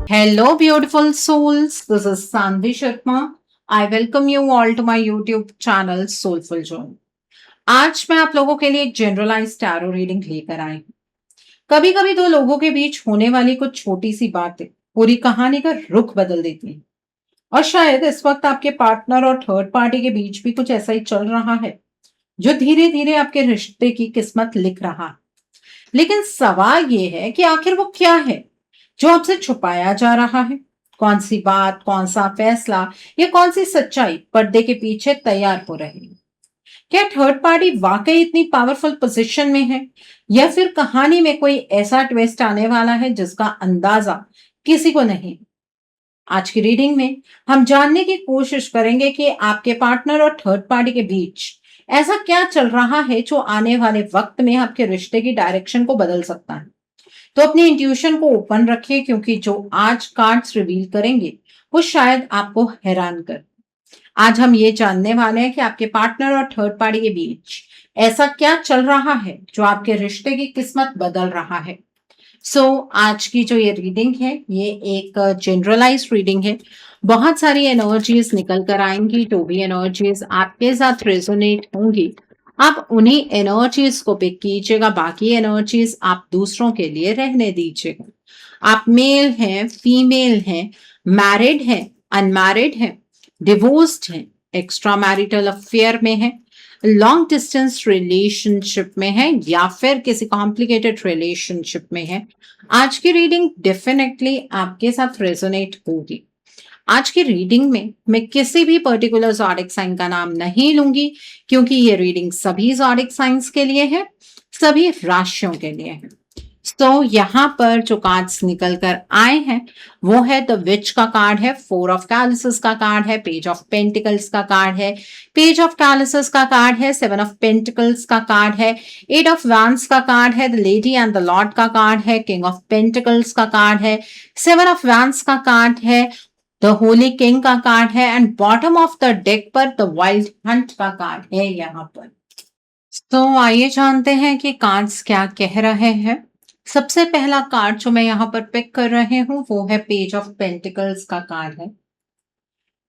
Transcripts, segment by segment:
Hello, beautiful souls. This is Sandhi Sharma. I welcome you all to my YouTube channel Soulful Zone. आज मैं आप लोगों के लिए एक जनरलाइज टैरो रीडिंग लेकर आई हूँ। कभी कभी दो लोगों के बीच होने वाली कुछ छोटी सी बातें पूरी कहानी का रुख बदल देती हैं। और शायद इस वक्त आपके पार्टनर और थर्ड पार्टी के बीच भी कुछ ऐसा ही चल रहा है जो धीरे धीरे आपके रिश्ते की किस्मत लिख रहा है। लेकिन सवाल ये है कि आखिर वो क्या है जो आपसे छुपाया जा रहा है। कौन सी बात, कौन सा फैसला या कौन सी सच्चाई पर्दे के पीछे तैयार हो रही है। क्या थर्ड पार्टी वाकई इतनी पावरफुल पोजीशन में है या फिर कहानी में कोई ऐसा ट्विस्ट आने वाला है जिसका अंदाजा किसी को नहीं। आज की रीडिंग में हम जानने की कोशिश करेंगे कि आपके पार्टनर और थर्ड पार्टी के बीच ऐसा क्या चल रहा है जो आने वाले वक्त में आपके रिश्ते की डायरेक्शन को बदल सकता है। तो अपनी इंट्यूशन को ओपन रखिए क्योंकि जो आज कार्ड्स रिवील करेंगे वो शायद आपको हैरान कर। आज हम ये जानने वाले हैं कि आपके पार्टनर और थर्ड पार्टी के बीच ऐसा क्या चल रहा है जो आपके रिश्ते की किस्मत बदल रहा है। आज की जो ये रीडिंग है ये एक जनरलाइज रीडिंग है। बहुत सारी एनर्जीज निकल कर आएंगी। जो भी एनर्जीज आपके साथ रेजोनेट होंगी आप उन्हीं एनर्जीज को पिक कीजिएगा, बाकी एनर्जीज आप दूसरों के लिए रहने दीजिएगा। आप मेल हैं, फीमेल हैं, मैरिड हैं, अनमैरिड हैं, डिवोर्स्ड हैं, एक्स्ट्रा मैरिटल अफेयर में हैं, लॉन्ग डिस्टेंस रिलेशनशिप में है या फिर किसी कॉम्प्लिकेटेड रिलेशनशिप में है। आज की रीडिंग डेफिनेटली आपके साथ रेजोनेट होगी। आज की रीडिंग में मैं किसी भी पर्टिकुलर ज़ोडिक साइन का नाम नहीं लूंगी क्योंकि ये रीडिंग सभी ज़ोडिक साइंस के लिए है, सभी राशियों के लिए है। यहाँ पर जो कार्ड्स निकल कर आए हैं वो है द विच का कार्ड है, फोर ऑफ कैलिसेस का कार्ड है, पेज ऑफ पेंटिकल्स का कार्ड है, पेज ऑफ कैलिसेस का कार्ड है, सेवन ऑफ पेंटिकल्स का कार्ड है, एट ऑफ वैंड्स का कार्ड है, the lady and the Lord का कार्ड है, किंग ऑफ पेंटिकल्स का कार्ड है, सेवन ऑफ वैंड्स का कार्ड है, द होली किंग का कार्ड है and bottom of the deck पर द वाइल्ड हंट का कार्ड है यहाँ पर। आइए जानते हैं कि कार्ड्स क्या कह रहे हैं। सबसे पहला कार्ड जो मैं यहाँ पर पिक कर रहे हूँ वो है पेज ऑफ पेंटिकल्स का कार्ड है।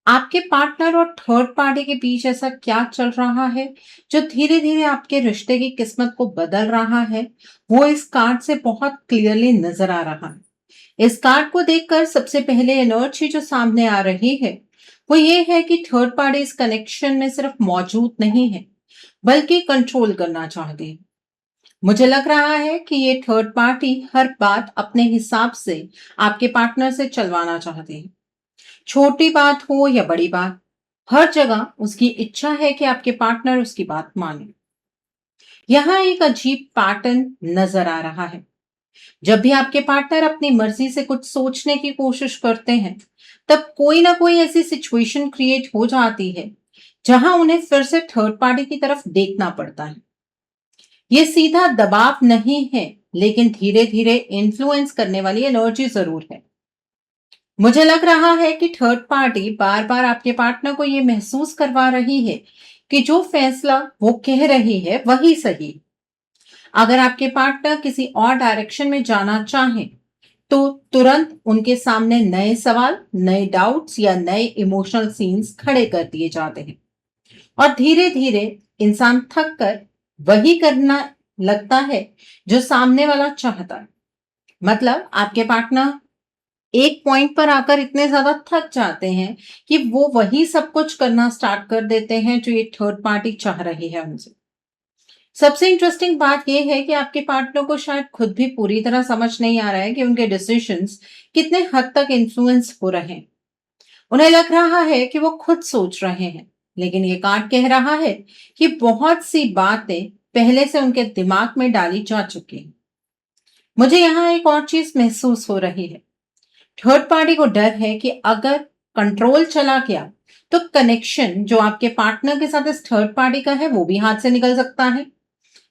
आपके पार्टनर और थर्ड पार्टी के बीच ऐसा क्या चल रहा है जो धीरे धीरे आपके रिश्ते की किस्मत को बदल रहा है, वो इस कार्ड से बहुत क्लियरली नजर आ रहा है। इस कार्ड को देखकर सबसे पहले एनर्जी जो सामने आ रही है वो ये है कि थर्ड पार्टी इस कनेक्शन में सिर्फ मौजूद नहीं है बल्कि कंट्रोल करना चाहती है। मुझे लग रहा है कि ये थर्ड पार्टी हर बात अपने हिसाब से आपके पार्टनर से चलवाना चाहती है। छोटी बात हो या बड़ी बात, हर जगह उसकी इच्छा है कि आपके पार्टनर उसकी बात माने। यहाँ एक अजीब पैटर्न नजर आ रहा है। जब भी आपके पार्टनर अपनी मर्जी से कुछ सोचने की कोशिश करते हैं तब कोई ना कोई ऐसी सिचुएशन क्रिएट हो जाती है जहां उन्हें फिर से थर्ड पार्टी की तरफ देखना पड़ता है। ये सीधा दबाव नहीं है लेकिन धीरे धीरे इन्फ्लुएंस करने वाली एनर्जी जरूर है। मुझे लग रहा है कि थर्ड पार्टी बार बार आपके पार्टनर को ये महसूस करवा रही है कि जो फैसला वो कह रही है वही सही। अगर आपके पार्टनर किसी और डायरेक्शन में जाना चाहें तो तुरंत उनके सामने नए सवाल, नए डाउट्स या नए इमोशनल सीन्स खड़े कर दिए जाते हैं और धीरे धीरे इंसान थक कर वही करना लगता है जो सामने वाला चाहता है। मतलब आपके पार्टनर एक पॉइंट पर आकर इतने ज्यादा थक जाते हैं कि वो वही सब कुछ करना स्टार्ट कर देते हैं जो ये थर्ड पार्टी चाह रही है उनसे। सबसे इंटरेस्टिंग बात यह है कि आपके पार्टनर को शायद खुद भी पूरी तरह समझ नहीं आ रहा है कि उनके डिसीजंस कितने हद तक इन्फ्लुएंस हो रहे हैं। उन्हें लग रहा है कि वो खुद सोच रहे हैं लेकिन ये कार्ड कह रहा है कि बहुत सी बातें पहले से उनके दिमाग में डाली जा चुकी हैं। मुझे यहाँ एक और चीज महसूस हो रही है। थर्ड पार्टी को डर है कि अगर कंट्रोल चला गया तो कनेक्शन जो आपके पार्टनर के साथ इस थर्ड पार्टी का है वो भी हाथ से निकल सकता है।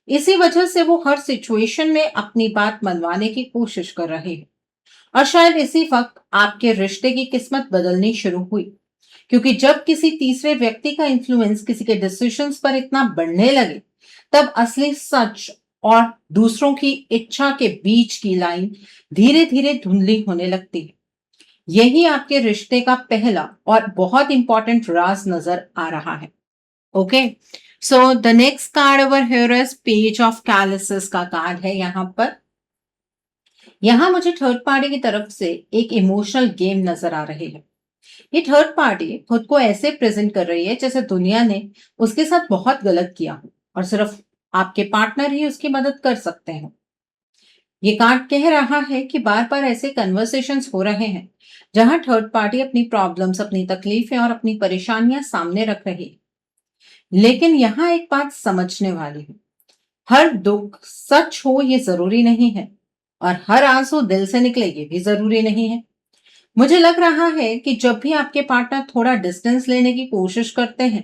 इसी वजह से वो हर सिचुएशन में अपनी बात मनवाने की कोशिश कर रहे हैं और शायद इसी वक्त आपके रिश्ते की किस्मत बदलनी शुरू हुई क्योंकि जब किसी तीसरे व्यक्ति का इन्फ्लुएंस किसी के डिसीजंस पर इतना बढ़ने लगे तब असली सच और दूसरों की इच्छा के बीच की लाइन धीरे धीरे धुंधली होने लगती है। यही आपके रिश्ते का पहला और बहुत इंपॉर्टेंट राज नजर आ रहा है। Okay, so the next card over here is page of chalices का कार्ड है। यहाँ मुझे थर्ड पार्टी की तरफ से एक इमोशनल गेम नजर आ रही है। ये थर्ड पार्टी खुद को ऐसे प्रेजेंट कर रही है जैसे दुनिया ने उसके साथ बहुत गलत किया हो और सिर्फ आपके पार्टनर ही उसकी मदद कर सकते हैं। ये कार्ड कह रहा है कि बार बार ऐसे कन्वर्सेशंस हो रहे हैं जहां थर्ड पार्टी अपनी प्रॉब्लम्स, अपनी तकलीफें और अपनी परेशानियां सामने रख रही है। लेकिन यहाँ एक बात समझने वाली है, हर दुख सच हो ये जरूरी नहीं है और हर आंसू दिल से निकले ये भी जरूरी नहीं है। मुझे लग रहा है कि जब भी आपके पार्टनर थोड़ा डिस्टेंस लेने की कोशिश करते हैं,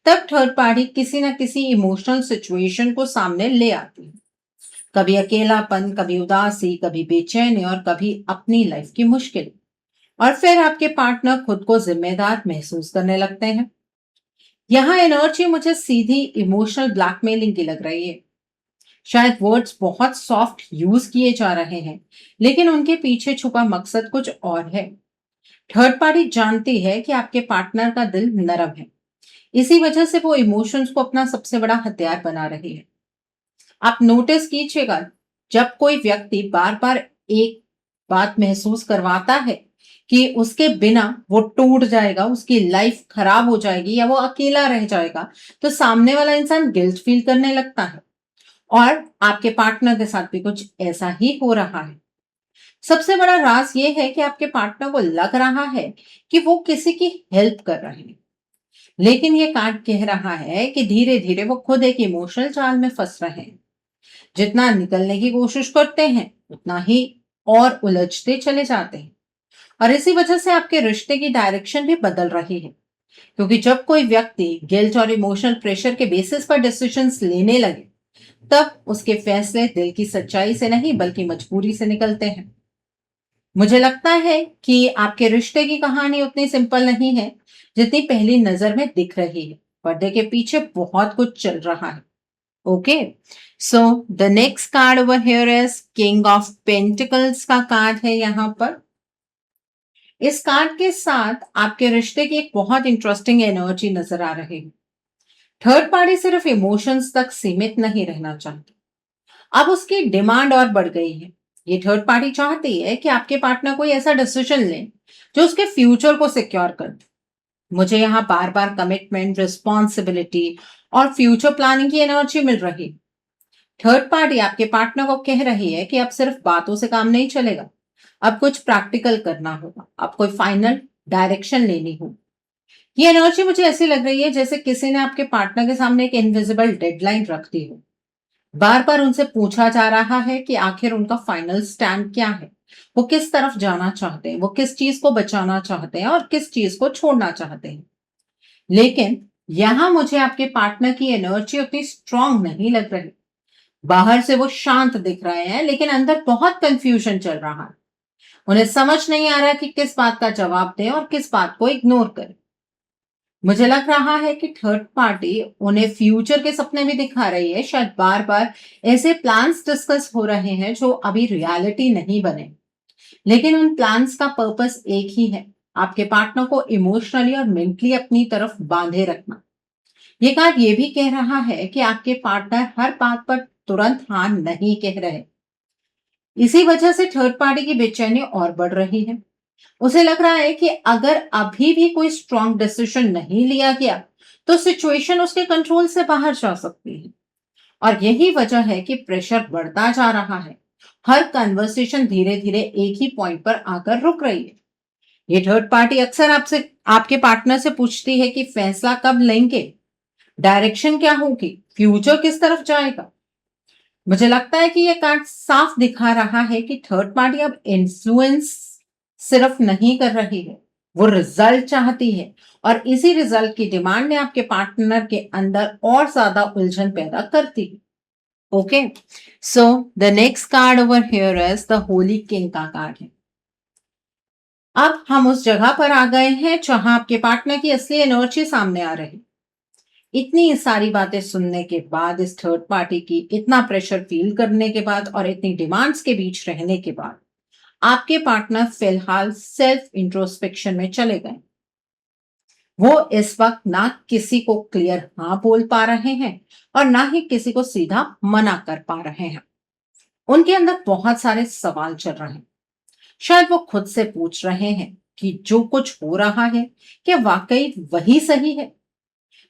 तब थर्ड पार्टी किसी ना किसी इमोशनल सिचुएशन को सामने ले आती है। कभी अकेलापन, कभी उदासी, कभी बेचैनी और कभी अपनी लाइफ की मुश्किल। और फिर आपके पार्टनर खुद को जिम्मेदार महसूस करने लगते हैं। यहाँ एनर्जी मुझे सीधी इमोशनल ब्लैकमेलिंग की लग रही है। शायद वर्ड्स बहुत सॉफ्ट यूज किए जा रहे हैं, लेकिन उनके पीछे छुपा मकसद कुछ और है। थर्ड पार्टी जानती है कि आपके पार्टनर का दिल नरम है, इसी वजह से वो इमोशंस को अपना सबसे बड़ा हथियार बना रही है। आप नोटिस कीजिएगा, जब कोई व्यक्ति बार बार एक बात महसूस करवाता है कि उसके बिना वो टूट जाएगा, उसकी लाइफ खराब हो जाएगी या वो अकेला रह जाएगा, तो सामने वाला इंसान गिल्ट फील करने लगता है। और आपके पार्टनर के साथ भी कुछ ऐसा ही हो रहा है। सबसे बड़ा राज ये है कि आपके पार्टनर को लग रहा है कि वो किसी की हेल्प कर रहे हैं, लेकिन ये कार्ड कह रहा है कि धीरे धीरे वो खुद एक इमोशनल जाल में फंस रहे हैं। जितना निकलने की कोशिश करते हैं उतना ही और उलझते चले जाते हैं। और इसी वजह से आपके रिश्ते की डायरेक्शन भी बदल रही है, क्योंकि जब कोई व्यक्ति गिल्ट और इमोशनल प्रेशर के बेसिस पर डिसीजंस लेने लगे, तब उसके फैसले दिल की सच्चाई से नहीं बल्कि मजबूरी से निकलते हैं। मुझे लगता है कि आपके रिश्ते की कहानी उतनी सिंपल नहीं है जितनी पहली नजर में दिख रही है। पर्दे के पीछे बहुत कुछ चल रहा है। Okay, so the next card over here is king of pentacles का कार्ड है। यहाँ पर इस कार्ड के साथ आपके रिश्ते की एक बहुत इंटरेस्टिंग एनर्जी नजर आ रही है। थर्ड पार्टी सिर्फ इमोशंस तक सीमित नहीं रहना चाहती, अब उसकी डिमांड और बढ़ गई है। ये थर्ड पार्टी चाहती है कि आपके पार्टनर कोई ऐसा डिसीजन ले जो उसके फ्यूचर को सिक्योर कर दे। मुझे यहाँ बार बार कमिटमेंट, रिस्पॉन्सिबिलिटी और फ्यूचर प्लानिंग की एनर्जी मिल रही। थर्ड पार्टी आपके पार्टनर को कह रही है कि अब सिर्फ बातों से काम नहीं चलेगा, अब कुछ प्रैक्टिकल करना होगा, अब कोई फाइनल डायरेक्शन लेनी होगी। ये एनर्जी मुझे ऐसी लग रही है जैसे किसी ने आपके पार्टनर के सामने एक इनविजिबल डेडलाइन रख दी हो। बार बार उनसे पूछा जा रहा है कि आखिर उनका फाइनल स्टैंड क्या है, वो किस तरफ जाना चाहते हैं, वो किस चीज को बचाना चाहते हैं और किस चीज को छोड़ना चाहते हैं। लेकिन यहां मुझे आपके पार्टनर की एनर्जी उतनी स्ट्रांग नहीं लग रही। बाहर से वो शांत दिख रहे हैं, लेकिन अंदर बहुत कंफ्यूजन चल रहा है। उन्हें समझ नहीं आ रहा कि किस बात का जवाब दें और किस बात को इग्नोर करें। मुझे लग रहा है कि थर्ड पार्टी उन्हें फ्यूचर के सपने भी दिखा रही है। शायद बार बार ऐसे प्लान्स डिस्कस हो रहे हैं जो अभी रियलिटी नहीं बने, लेकिन उन प्लान्स का पर्पस एक ही है, आपके पार्टनर को इमोशनली और मेंटली अपनी तरफ बांधे रखना। ये कार्ड ये भी कह रहा है कि आपके पार्टनर हर बात पर तुरंत हाँ नहीं कह रहे। इसी वजह से थर्ड पार्टी की बेचैनी और बढ़ रही है। उसे लग रहा है कि अगर अभी भी कोई स्ट्रॉन्ग डिसीजन नहीं लिया गया, तो सिचुएशन उसके कंट्रोल से बाहर जा सकती है। और यही वजह है कि प्रेशर बढ़ता जा रहा है। हर कन्वर्सेशन धीरे धीरे एक ही पॉइंट पर आकर रुक रही है। ये थर्ड पार्टी अक्सर आपसे, आपके पार्टनर से पूछती है कि फैसला कब लेंगे, डायरेक्शन क्या होगी, फ्यूचर किस तरफ जाएगा। मुझे लगता है कि यह कार्ड साफ दिखा रहा है कि थर्ड पार्टी अब इन्फ्लुएंस सिर्फ नहीं कर रही है, वो रिजल्ट चाहती है। और इसी रिजल्ट की डिमांड ने आपके पार्टनर के अंदर और ज्यादा उलझन पैदा करती है। Okay, so the next card over here is the Holi king का कार्ड है। अब हम उस जगह पर आ गए हैं जहां आपके पार्टनर की असली एनर्जी सामने आ रही। इतनी सारी बातें सुनने के बाद, इस थर्ड पार्टी की इतना प्रेशर फील करने के बाद और इतनी डिमांड्स के बीच रहने के बाद, आपके पार्टनर फिलहाल सेल्फ इंट्रोस्पेक्शन में चले गए। वो इस वक्त ना किसी को क्लियर हाँ बोल पा रहे हैं और ना ही किसी को सीधा मना कर पा रहे हैं। उनके अंदर बहुत सारे सवाल चल रहे हैं। शायद वो खुद से पूछ रहे हैं कि जो कुछ हो रहा है क्या वाकई वही सही है।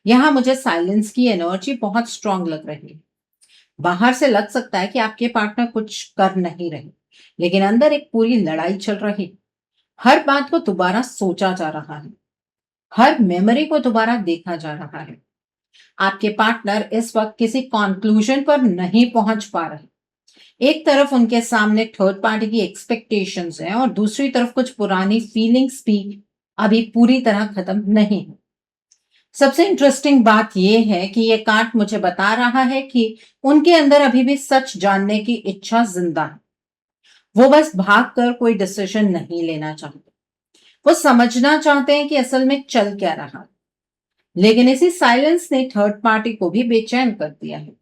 यहाँ मुझे साइलेंस की एनर्जी बहुत स्ट्रांग लग रही है। बाहर से लग सकता है कि आपके पार्टनर कुछ कर नहीं रहे, लेकिन अंदर एक पूरी लड़ाई चल रही है। हर बात को दोबारा सोचा जा रहा है, हर मेमोरी को दोबारा देखा जा रहा है। आपके पार्टनर इस वक्त किसी कंक्लूजन पर नहीं पहुंच पा रहे। एक तरफ उनके सामने थर्ड पार्टी की एक्सपेक्टेशंस हैं और दूसरी तरफ कुछ पुरानी फीलिंग्स भी अभी पूरी तरह खत्म नहीं है। सबसे इंटरेस्टिंग बात यह है कि यह कार्ड मुझे बता रहा है कि उनके अंदर अभी भी सच जानने की इच्छा जिंदा है। वो बस भागकर कोई डिसीजन नहीं लेना चाहते। वो समझना चाहते हैं कि असल में चल क्या रहा है। लेकिन इसी साइलेंस ने थर्ड पार्टी को भी बेचैन कर दिया है,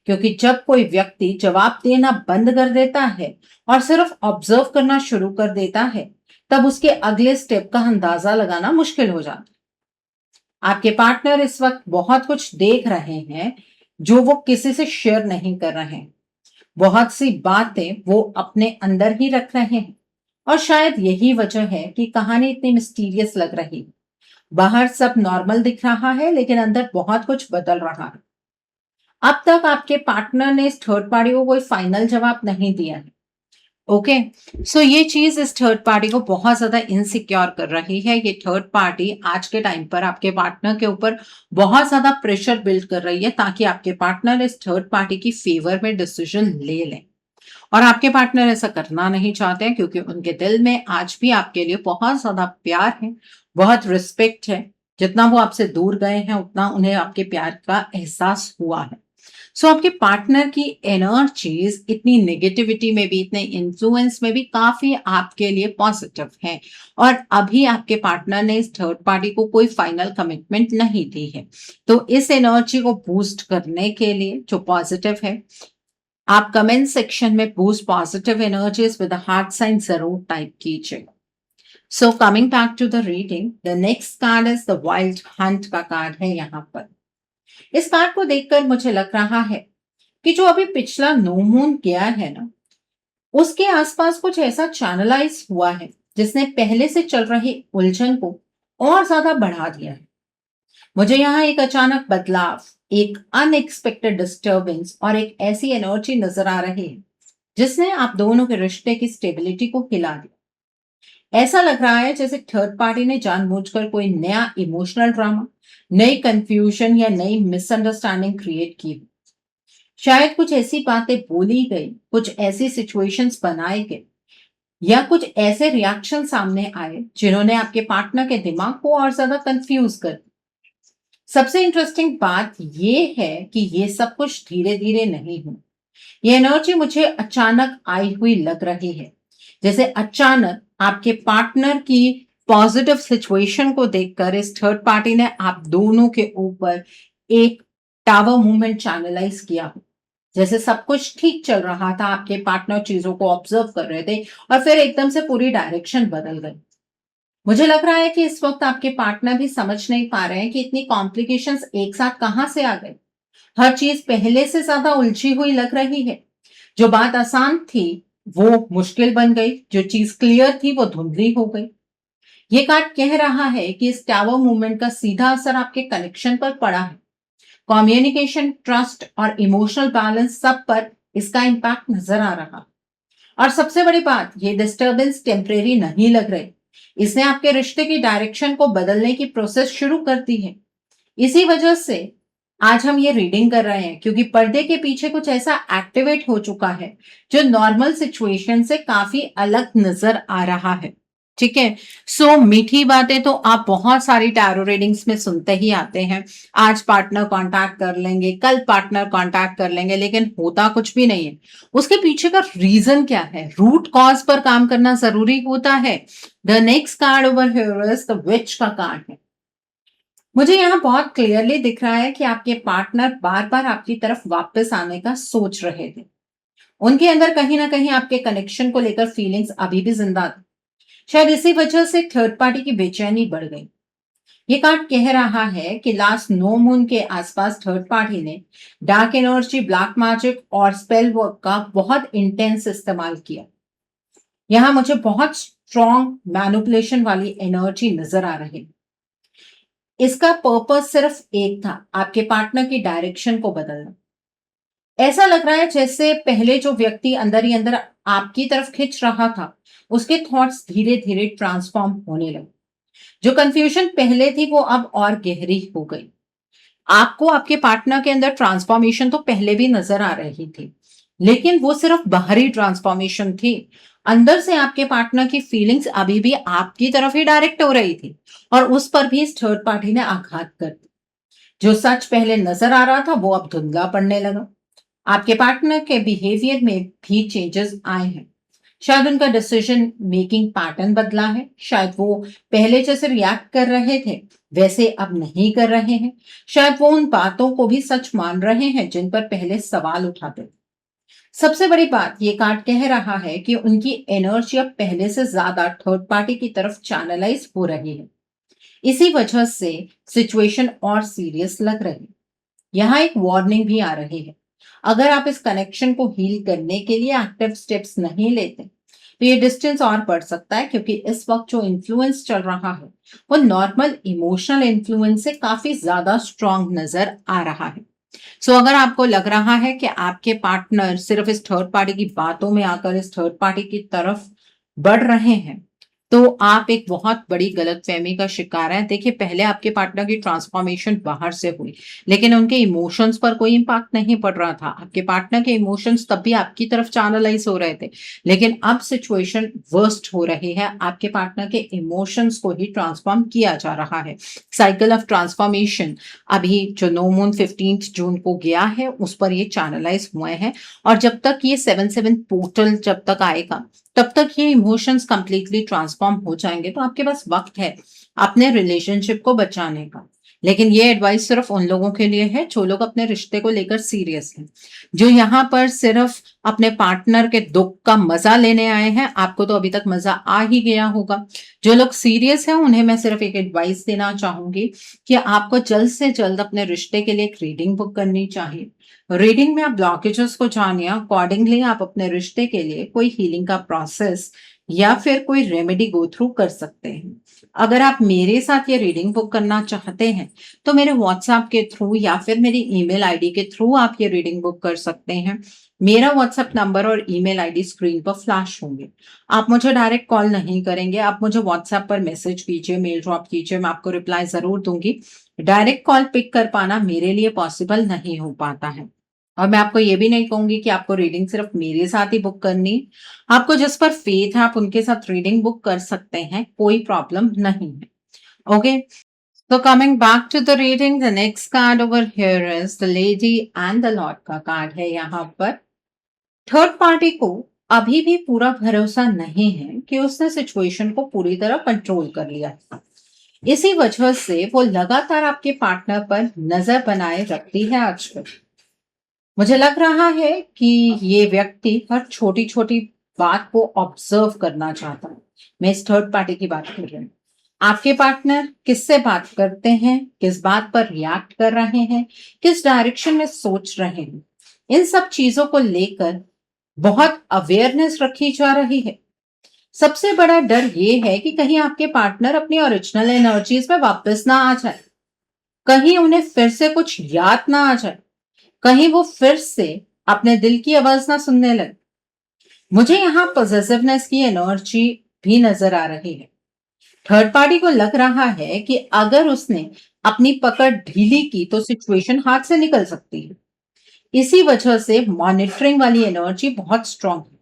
क्योंकि जब कोई व्यक्ति जवाब देना बंद कर देता है और सिर्फ ऑब्जर्व करना शुरू कर देता है, तब उसके अगले स्टेप का अंदाजा लगाना मुश्किल हो जाता है। आपके पार्टनर इस वक्त बहुत कुछ देख रहे हैं जो वो किसी से शेयर नहीं कर रहे हैं। बहुत सी बातें वो अपने अंदर ही रख रहे हैं और शायद यही वजह है कि कहानी इतनी मिस्टीरियस लग रही है। बाहर सब नॉर्मल दिख रहा है, लेकिन अंदर बहुत कुछ बदल रहा है। अब तक आपके पार्टनर ने इस थर्ड पार्टी को कोई फाइनल जवाब नहीं दिया है। ओके, सो ये चीज इस थर्ड पार्टी को बहुत ज्यादा इनसिक्योर कर रही है। ये थर्ड पार्टी आज के टाइम पर आपके पार्टनर के ऊपर बहुत ज्यादा प्रेशर बिल्ड कर रही है ताकि आपके पार्टनर इस थर्ड पार्टी की फेवर में डिसीजन ले लें। और आपके पार्टनर ऐसा करना नहीं चाहते हैं, क्योंकि उनके दिल में आज भी आपके लिए बहुत ज्यादा प्यार है, बहुत रिस्पेक्ट है। जितना वो आपसे दूर गए हैं उतना उन्हें आपके प्यार का एहसास हुआ है। सो आपके पार्टनर की एनर्जीज इतनी नेगेटिविटी में भी, इतने इन्फ्लुएंस में भी काफी आपके लिए पॉजिटिव है। और अभी आपके पार्टनर ने इस थर्ड पार्टी को कोई फाइनल कमिटमेंट नहीं दी है। तो इस एनर्जी को बूस्ट करने के लिए जो पॉजिटिव है, आप कमेंट सेक्शन में boost positive energies with heart sign जरूर टाइप कीजिए। So coming back to the reading, the next card is the wild hunt का कार्ड है यहाँ पर। इस कार्ड को देखकर मुझे लग रहा है कि जो अभी पिछला नो मून गया है ना, उसके आसपास कुछ ऐसा चैनलाइज हुआ है जिसने पहले से चल रही उलझन को और ज्यादा बढ़ा दिया है। मुझे यहाँ एक अचानक बदलाव, एक अनएक्सपेक्टेड डिस्टरबेंस और एक ऐसी एनर्जी नजर आ रही है जिसने आप दोनों के रिश्ते की स्टेबिलिटी को हिला दिया। ऐसा लग रहा है जैसे थर्ड पार्टी ने जानबूझकर कोई नया इमोशनल ड्रामा, नई कंफ्यूजन या नई मिसअंडरस्टैंडिंग क्रिएट की। शायद कुछ ऐसी बातें बोली गई, कुछ ऐसी सिचुएशंस बनाए गए या कुछ ऐसे रिएक्शन सामने आए जिन्होंने आपके पार्टनर के दिमाग को और ज्यादा कंफ्यूज कर दिया। सबसे इंटरेस्टिंग बात यह है कि ये सब कुछ धीरे धीरे नहीं हुआ। ये एनर्जी मुझे अचानक आई हुई लग रही है, जैसे अचानक आपके पार्टनर की पॉजिटिव सिचुएशन को देखकर इस थर्ड पार्टी ने आप दोनों के ऊपर एक टावर मूवमेंट चैनलाइज किया हो। जैसे सब कुछ ठीक चल रहा था, आपके पार्टनर चीजों को ऑब्जर्व कर रहे थे और फिर एकदम से पूरी डायरेक्शन बदल गई। मुझे लग रहा है कि इस वक्त आपके पार्टनर भी समझ नहीं पा रहे हैं कि इतनी कॉम्प्लिकेशंस एक साथ कहां से आ गई। हर चीज पहले से ज्यादा उलझी हुई लग रही है। जो बात आसान थी वो मुश्किल बन गई, जो चीज क्लियर थी वो धुंधली हो गई। ये कार्ड कह रहा है कि इस टावर मूवमेंट का सीधा असर आपके कनेक्शन पर पड़ा है। कम्युनिकेशन, ट्रस्ट और इमोशनल बैलेंस, सब पर इसका इंपैक्ट नजर आ रहा। और सबसे बड़ी बात, ये डिस्टरबेंस टेम्परेरी नहीं लग रही। इसने आपके रिश्ते की डायरेक्शन को बदलने की प्रोसेस शुरू कर दी है। इसी वजह से आज हम ये रीडिंग कर रहे हैं, क्योंकि पर्दे के पीछे कुछ ऐसा एक्टिवेट हो चुका है जो नॉर्मल सिचुएशन से काफी अलग नजर आ रहा है। ठीक है। सो मीठी बातें तो आप बहुत सारी टैरो रीडिंग्स में सुनते ही आते हैं। आज पार्टनर कांटेक्ट कर लेंगे, कल पार्टनर कांटेक्ट कर लेंगे, लेकिन होता कुछ भी नहीं है। उसके पीछे का रीजन क्या है, रूट कॉज पर काम करना जरूरी होता है। The next card over here is the which का कार्ड है। मुझे यहाँ बहुत क्लियरली दिख रहा है कि आपके पार्टनर बार बार आपकी तरफ वापस आने का सोच रहे थे। उनके अंदर कहीं ना कहीं आपके कनेक्शन को लेकर फीलिंग्स अभी भी जिंदा थी। शायद इसी वजह से थर्ड पार्टी की बेचैनी बढ़ गई। ये कार्ड कह रहा है कि लास्ट नो मून के आसपास थर्ड पार्टी ने डार्क एनर्जी, ब्लैक मैजिक और स्पेल वर्क का बहुत इंटेंस इस्तेमाल किया। यहाँ मुझे बहुत स्ट्रॉन्ग मैनिपुलेशन वाली एनर्जी नजर आ रही। इसका पर्पस सिर्फ एक था, आपके पार्टनर की डायरेक्शन को बदलना। ऐसा लग रहा है जैसे पहले जो व्यक्ति अंदर ही अंदर आपकी तरफ खिंच रहा था, उसके थॉट्स धीरे धीरे ट्रांसफॉर्म होने लगे। जो कंफ्यूजन पहले थी वो अब और गहरी हो गई। आपको आपके पार्टनर के अंदर ट्रांसफॉर्मेशन तो पहले भी नजर आ रही थी, लेकिन वो सिर्फ बाहरी ट्रांसफॉर्मेशन थी। अंदर से आपके पार्टनर की फीलिंग्स अभी भी आपकी तरफ ही डायरेक्ट हो रही थी, और उस पर भी इस थर्ड पार्टी ने आघात कर दिया। जो सच पहले नजर आ रहा था वो अब धुंधला पड़ने लगा। आपके पार्टनर के बिहेवियर में भी चेंजेस आए हैं। शायद उनका डिसीजन मेकिंग पैटर्न बदला है। शायद वो पहले जैसे रिएक्ट कर रहे थे वैसे अब नहीं कर रहे हैं। शायद वो उन बातों को भी सच मान रहे हैं जिन पर पहले सवाल उठाते थे। सबसे बड़ी बात ये कार्ड कह रहा है कि उनकी एनर्जी अब पहले से ज्यादा थर्ड पार्टी की तरफ चैनलाइज हो रही है। इसी वजह से सिचुएशन और सीरियस लग रही है। यहाँ एक वार्निंग भी आ रही है। अगर आप इस कनेक्शन को हील करने के लिए एक्टिव स्टेप्स नहीं लेते तो ये डिस्टेंस और बढ़ सकता है, क्योंकि इस वक्त जो इन्फ्लुएंस चल रहा है वो नॉर्मल इमोशनल इन्फ्लुएंस से काफी ज्यादा स्ट्रांग नजर आ रहा है। अगर आपको लग रहा है कि आपके पार्टनर सिर्फ इस थर्ड पार्टी की बातों में आकर इस थर्ड पार्टी की तरफ बढ़ रहे हैं, तो आप एक बहुत बड़ी गलतफहमी का शिकार हैं। देखिए, पहले आपके पार्टनर की ट्रांसफॉर्मेशन बाहर से हुई, लेकिन उनके इमोशंस पर कोई इम्पैक्ट नहीं पड़ रहा था। आपके पार्टनर के इमोशंस तब भी आपकी तरफ चैनलाइज हो रहे थे, लेकिन अब सिचुएशन वर्स्ट हो रही है। आपके पार्टनर के इमोशंस को ही ट्रांसफॉर्म किया जा रहा है। साइकिल ऑफ ट्रांसफॉर्मेशन अभी जो नो मून 15 जून को गया है उस पर ये चैनलाइज हुए हैं, और जब तक ये 7/7 पोर्टल जब तक आएगा तब तक ये इमोशंस कंप्लीटली ट्रांसफॉर्म हो जाएंगे। तो आपके पास वक्त है अपने रिलेशनशिप को बचाने का। लेकिन ये एडवाइस सिर्फ उन लोगों के लिए है जो लोग अपने रिश्ते को लेकर सीरियस हैं। जो यहाँ पर सिर्फ अपने पार्टनर के दुख का मजा लेने आए हैं, आपको तो अभी तक मजा आ ही गया होगा। जो लोग सीरियस हैं उन्हें मैं सिर्फ एक एडवाइस देना चाहूंगी कि आपको जल्द से जल्द अपने रिश्ते के लिए एक रीडिंग बुक करनी चाहिए। रीडिंग में आप ब्लॉकेजेस को जानिए, अकॉर्डिंगली आप अपने रिश्ते के लिए कोई हीलिंग का प्रोसेस या फिर कोई रेमेडी गो थ्रू कर सकते हैं। अगर आप मेरे साथ ये रीडिंग बुक करना चाहते हैं तो मेरे व्हाट्सएप के थ्रू या फिर मेरी ईमेल आईडी के थ्रू आप ये रीडिंग बुक कर सकते हैं। मेरा व्हाट्सएप नंबर और ईमेल आईडी स्क्रीन पर फ्लैश होंगे। आप मुझे डायरेक्ट कॉल नहीं करेंगे, आप मुझे व्हाट्सएप पर मैसेज कीजिए, मेल ड्रॉप कीजिए, मैं आपको रिप्लाई जरूर दूंगी। डायरेक्ट कॉल पिक कर पाना मेरे लिए पॉसिबल नहीं हो पाता है। और मैं आपको ये भी नहीं कहूंगी कि आपको रीडिंग सिर्फ मेरे साथ ही बुक करनी है। आपको जिस पर फेथ है आप उनके साथ रीडिंग बुक कर सकते हैं, कोई प्रॉब्लम नहीं है। Okay, so coming back to the reading, the next card over here is the Lady and the Lord का कार्ड है। यहाँ पर थर्ड पार्टी को अभी भी पूरा भरोसा नहीं है कि उसने सिचुएशन को पूरी तरह कंट्रोल कर लिया। इसी वजह से वो लगातार आपके पार्टनर पर नजर बनाए रखती है आजकल। मुझे लग रहा है कि ये व्यक्ति हर छोटी छोटी बात को ऑब्जर्व करना चाहता है। मैं इस थर्ड पार्टी की बात कर रही हूँ। आपके पार्टनर किससे बात करते हैं, किस बात पर रिएक्ट कर रहे हैं, किस डायरेक्शन में सोच रहे हैं, इन सब चीजों को लेकर बहुत अवेयरनेस रखी जा रही है। सबसे बड़ा डर ये है कि कहीं आपके पार्टनर अपनी ओरिजिनल एनर्जीज में वापस ना आ जाए, कहीं उन्हें फिर से कुछ याद ना आ जाए, कहीं वो फिर से अपने दिल की आवाज ना सुनने लगे। मुझे यहाँ पॉजिटिवनेस की एनर्जी भी नजर आ रही है। थर्ड पार्टी को लग रहा है कि अगर उसने अपनी पकड़ ढीली की तो सिचुएशन हाथ से निकल सकती है। इसी वजह से मॉनिटरिंग वाली एनर्जी बहुत स्ट्रांग है।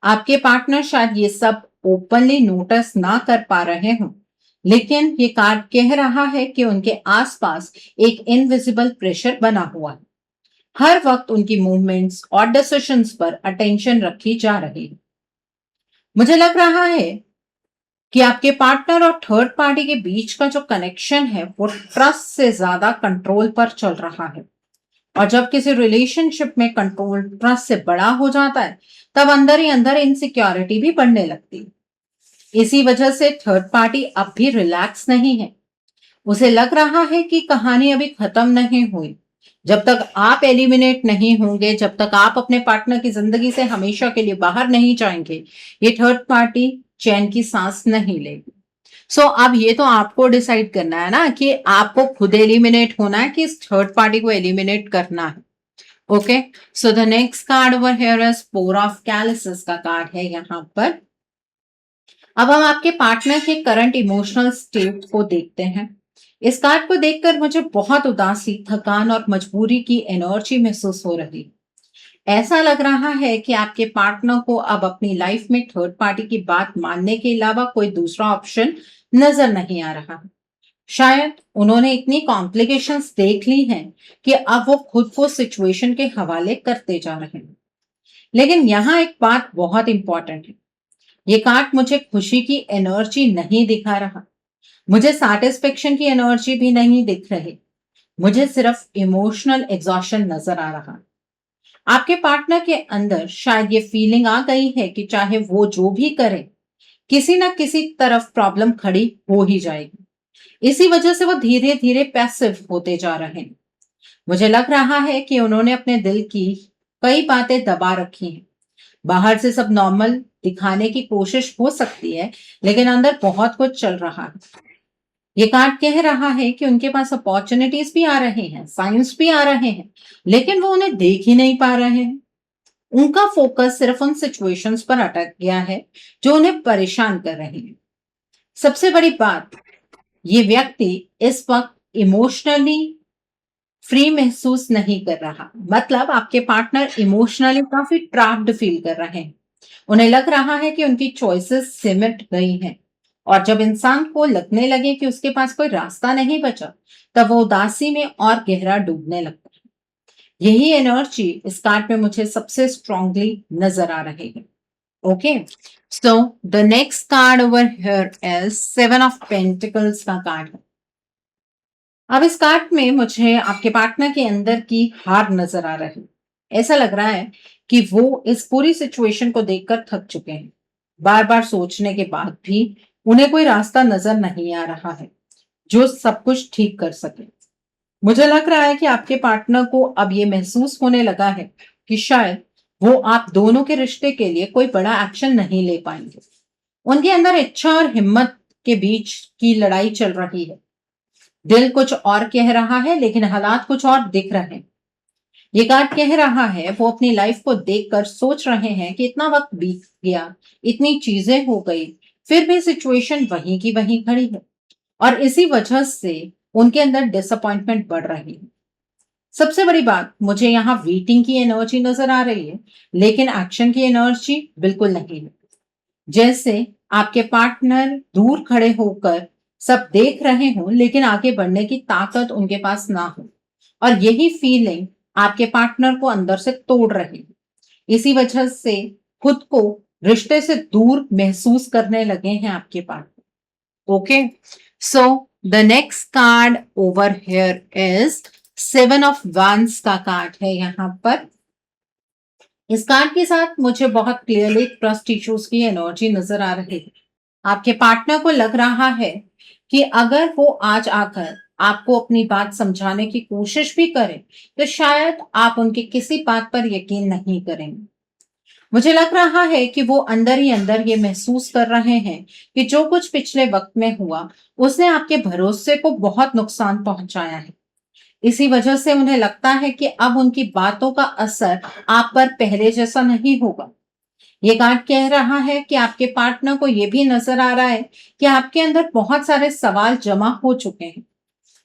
आपके पार्टनर शायद ये सब ओपनली नोटिस ना कर पा रहे हों, लेकिन ये कार्ड कह रहा है कि उनके आसपास एक इनविजिबल प्रेशर बना हुआ है। हर वक्त उनकी मूवमेंट्स और डिसीजंस पर अटेंशन रखी जा रही है। मुझे लग रहा है कि आपके पार्टनर और थर्ड पार्टी के बीच का जो कनेक्शन है वो ट्रस्ट से ज्यादा कंट्रोल पर चल रहा है। और जब किसी रिलेशनशिप में कंट्रोल ट्रस्ट से बड़ा हो जाता है, तब अंदर ही अंदर इनसिक्योरिटी भी बढ़ने लगती है। इसी वजह से थर्ड पार्टी अब भी रिलैक्स नहीं है। उसे लग रहा है कि कहानी अभी खत्म नहीं हुई। जब तक आप एलिमिनेट नहीं होंगे, जब तक आप अपने पार्टनर की जिंदगी से हमेशा के लिए बाहर नहीं जाएंगे, ये थर्ड पार्टी चैन की सांस नहीं लेगी। अब ये तो आपको डिसाइड करना है ना कि आपको खुद एलिमिनेट होना है कि इस थर्ड पार्टी को एलिमिनेट करना है। Okay, so the next card over here is four of chalices का कार्ड है यहाँ पर। अब हम आपके पार्टनर के करंट इमोशनल स्टेट को देखते हैं। इस कार्ड को देखकर मुझे बहुत उदासी, थकान और मजबूरी की एनर्जी महसूस हो रही है। ऐसा लग रहा है कि आपके पार्टनर को अब अपनी लाइफ में थर्ड पार्टी की बात मानने के अलावा कोई दूसरा ऑप्शन नजर नहीं आ रहा। शायद उन्होंने इतनी कॉम्प्लिकेशंस देख ली हैं कि अब वो खुद को सिचुएशन के हवाले करते जा रहे हैं। लेकिन यहाँ एक बात बहुत इंपॉर्टेंट है। ये कार्ड मुझे खुशी की एनर्जी नहीं दिखा रहा, मुझे सैटिस्फैक्शन की एनर्जी भी नहीं दिख रही, मुझे सिर्फ इमोशनल एग्जॉशन नजर आ रहा। आपके पार्टनर के अंदर शायद ये फीलिंग आ गई है कि चाहे वो जो भी करे, किसी ना किसी तरफ प्रॉब्लम खड़ी हो ही जाएगी। इसी वजह से वो धीरे धीरे पैसिव होते जा रहे हैं। मुझे लग रहा है कि उन्होंने अपने दिल की कई बातें दबा रखी हैं। बाहर से सब नॉर्मल दिखाने की कोशिश हो सकती है, लेकिन अंदर बहुत कुछ चल रहा है। ये कार्ड कह रहा है कि उनके पास अपॉर्चुनिटीज भी आ रहे हैं, साइंस भी आ रहे हैं, लेकिन वो उन्हें देख ही नहीं पा रहे हैं। उनका फोकस सिर्फ उन सिचुएशंस पर अटक गया है जो उन्हें परेशान कर रही हैं। सबसे बड़ी बात, ये व्यक्ति इस वक्त इमोशनली फ्री महसूस नहीं कर रहा। मतलब आपके पार्टनर इमोशनली काफी ट्रैप्ड फील कर रहे हैं। उन्हें लग रहा है कि उनकी चॉइसेस सिमट गई हैं, और जब इंसान को लगने लगे कि उसके पास कोई रास्ता नहीं बचा, तब वो उदासी में और गहरा डूबने लगता है। यही एनर्जी इस कार्ड में मुझे सबसे स्ट्रांगली नजर आ रही है। Okay, so the next card over here is seven of pentacles का कार्ड है। अब इस कार्ड में मुझे आपके पार्टनर के अंदर की हार नजर आ रही है। ऐसा लग रहा है कि वो इस पूरी सिचुएशन को देखकर थक चुके हैं। बार बार सोचने के बाद भी उन्हें कोई रास्ता नजर नहीं आ रहा है जो सब कुछ ठीक कर सके। मुझे लग रहा है कि आपके पार्टनर को अब ये महसूस होने लगा है कि शायद वो आप दोनों के रिश्ते के लिए कोई बड़ा एक्शन नहीं ले पाएंगे। उनके अंदर इच्छा और हिम्मत के बीच की लड़ाई चल रही है। दिल कुछ और कह रहा है, लेकिन हालात कुछ और दिख रहे हैं। ये कार्ड कह रहा है वो अपनी लाइफ को देखकर सोच रहे हैं कि इतना वक्त बीत गया, इतनी चीजें हो गई, फिर भी सिचुएशन वहीं की वहीं खड़ी है, और इसी वजह से उनके अंदर डिसअपॉइंटमेंट बढ़ रही है। सबसे बड़ी बात, मुझे यहाँ वेटिंग की एनर्जी नजर आ रही है, लेकिन एक्शन की एनर्जी बिल्कुल नहीं है। जैसे आपके पार्टनर दूर खड़े होकर सब देख रहे हों, लेकिन आगे बढ़ने की ताकत उनके पास ना हो, और यही फीलिंग आपके पार्टनर को अंदर से तोड़ रही है। इसी वजह से खुद को रिश्ते से दूर महसूस करने लगे हैं आपके partner. Okay, so the next card over here is seven of wands का कार्ड है यहाँ पर। इस कार्ड के साथ मुझे बहुत क्लियरली ट्रस्ट इश्यूज की एनर्जी नजर आ रही है। आपके पार्टनर को लग रहा है कि अगर वो आज आकर आपको अपनी बात समझाने की कोशिश भी करें, तो शायद आप उनकी किसी बात पर यकीन नहीं करेंगे। मुझे लग रहा है कि वो अंदर ही अंदर ये महसूस कर रहे हैं कि जो कुछ पिछले वक्त में हुआ, उसने आपके भरोसे को बहुत नुकसान पहुंचाया है। इसी वजह से उन्हें लगता है कि अब उनकी बातों का असर आप पर पहले जैसा नहीं होगा। ये कार्ड कह रहा है कि आपके पार्टनर को यह भी नजर आ रहा है कि आपके अंदर बहुत सारे सवाल जमा हो चुके हैं।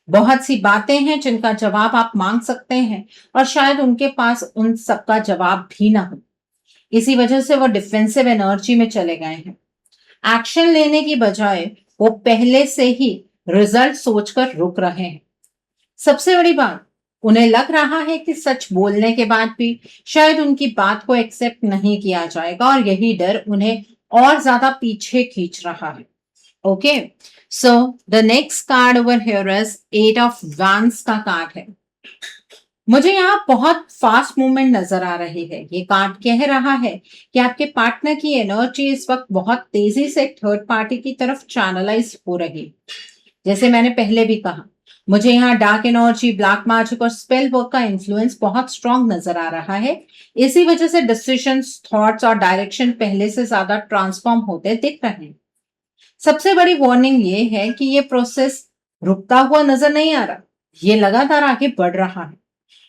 बहुत सी बातें हैं जिनका जवाब आप मांग सकते हैं, और शायद उनके पास उन सबका जवाब भी ना हो। इसी वजह से वो डिफेंसिव एनर्जी में चले गए हैं। एक्शन लेने की बजाय वो पहले से ही रिजल्ट सोचकर रुक रहे हैं। सबसे बड़ी बात, उन्हें लग रहा है कि सच बोलने के बाद भी शायद उनकी बात को एक्सेप्ट नहीं किया जाएगा, और यही डर उन्हें और ज्यादा पीछे खींच रहा है। Okay, so the next card over here is eight of wands का कार्ड है। मुझे यहाँ बहुत फास्ट मूवमेंट नजर आ रही है। ये कार्ड कह रहा है कि आपके पार्टनर की एनर्जी इस वक्त बहुत तेजी से थर्ड पार्टी की तरफ चैनलाइज हो रही है। जैसे मैंने पहले भी कहा, मुझे यहाँ डार्क एनर्जी, ब्लैक मैजिक और स्पेल वर्क का इन्फ्लुएंस बहुत स्ट्रांग नजर आ रहा है। इसी वजह से डिसीजंस, थॉट्स और डायरेक्शन पहले से ज्यादा ट्रांसफॉर्म होते दिख रहे हैं। सबसे बड़ी वार्निंग ये है कि ये प्रोसेस रुकता हुआ नजर नहीं आ रहा, ये लगातार आगे बढ़ रहा है।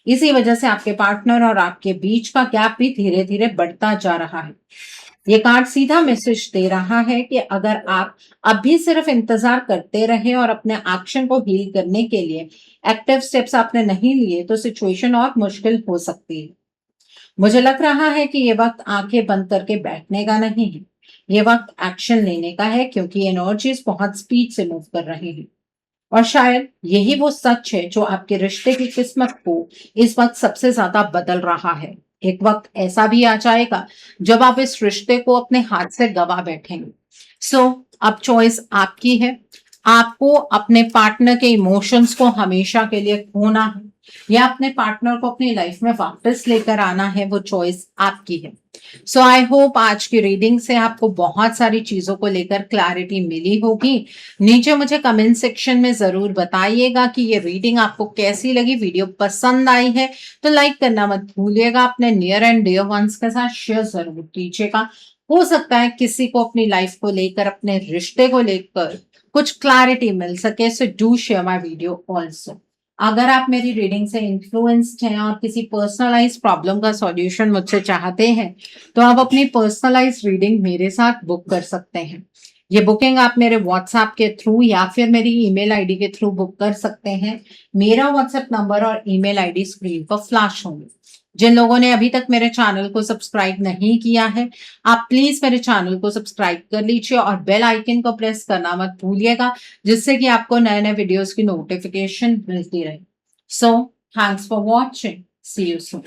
इसी वजह से आपके पार्टनर और आपके बीच का गैप भी धीरे धीरे बढ़ता जा रहा है। ये कार्ड सीधा मैसेज दे रहा है कि अगर आप अभी सिर्फ इंतजार करते रहे और अपने एक्शन को हील करने के लिए एक्टिव स्टेप्स आपने नहीं लिए तो सिचुएशन और मुश्किल हो सकती है। मुझे लग रहा है कि ये वक्त आंखें बंद करके बैठने का नहीं है, ये वक्त एक्शन लेने का है, क्योंकि एनर्जीज बहुत स्पीड से मूव कर रहे हैं। और शायद यही वो सच है जो आपके रिश्ते की किस्मत को इस वक्त सबसे ज्यादा बदल रहा है। एक वक्त ऐसा भी आ जाएगा जब आप इस रिश्ते को अपने हाथ से गवा बैठेंगे। सो अब चॉइस आपकी है। आपको अपने पार्टनर के इमोशंस को हमेशा के लिए खोना है या अपने पार्टनर को अपनी लाइफ में वापस लेकर आना है, वो चॉइस आपकी है। सो आई होप आज की रीडिंग से आपको बहुत सारी चीजों को लेकर क्लैरिटी मिली होगी। नीचे मुझे कमेंट सेक्शन में जरूर बताइएगा कि ये रीडिंग आपको कैसी लगी। वीडियो पसंद आई है तो लाइक करना मत भूलिएगा। अपने नियर एंड डियर वंस के साथ शेयर जरूर कीजिएगा। हो सकता है किसी को अपनी लाइफ को लेकर, अपने रिश्ते को लेकर कुछ क्लैरिटी मिल सके। So do share my video also. अगर आप मेरी रीडिंग से इन्फ्लुएंस्ड हैं और किसी पर्सनलाइज प्रॉब्लम का सॉल्यूशन मुझसे चाहते हैं तो आप अपनी पर्सनलाइज रीडिंग मेरे साथ बुक कर सकते हैं। ये बुकिंग आप मेरे व्हाट्सएप के थ्रू या फिर मेरी ईमेल आईडी के थ्रू बुक कर सकते हैं। मेरा व्हाट्सएप नंबर और ईमेल आईडी स्क्रीन पर फ्लैश होंगे। जिन लोगों ने अभी तक मेरे चैनल को सब्सक्राइब नहीं किया है, आप प्लीज मेरे चैनल को सब्सक्राइब कर लीजिए और बेल आइकन को प्रेस करना मत भूलिएगा, जिससे कि आपको नए नए वीडियोस की नोटिफिकेशन मिलती रहे। So thanks for watching, see you soon.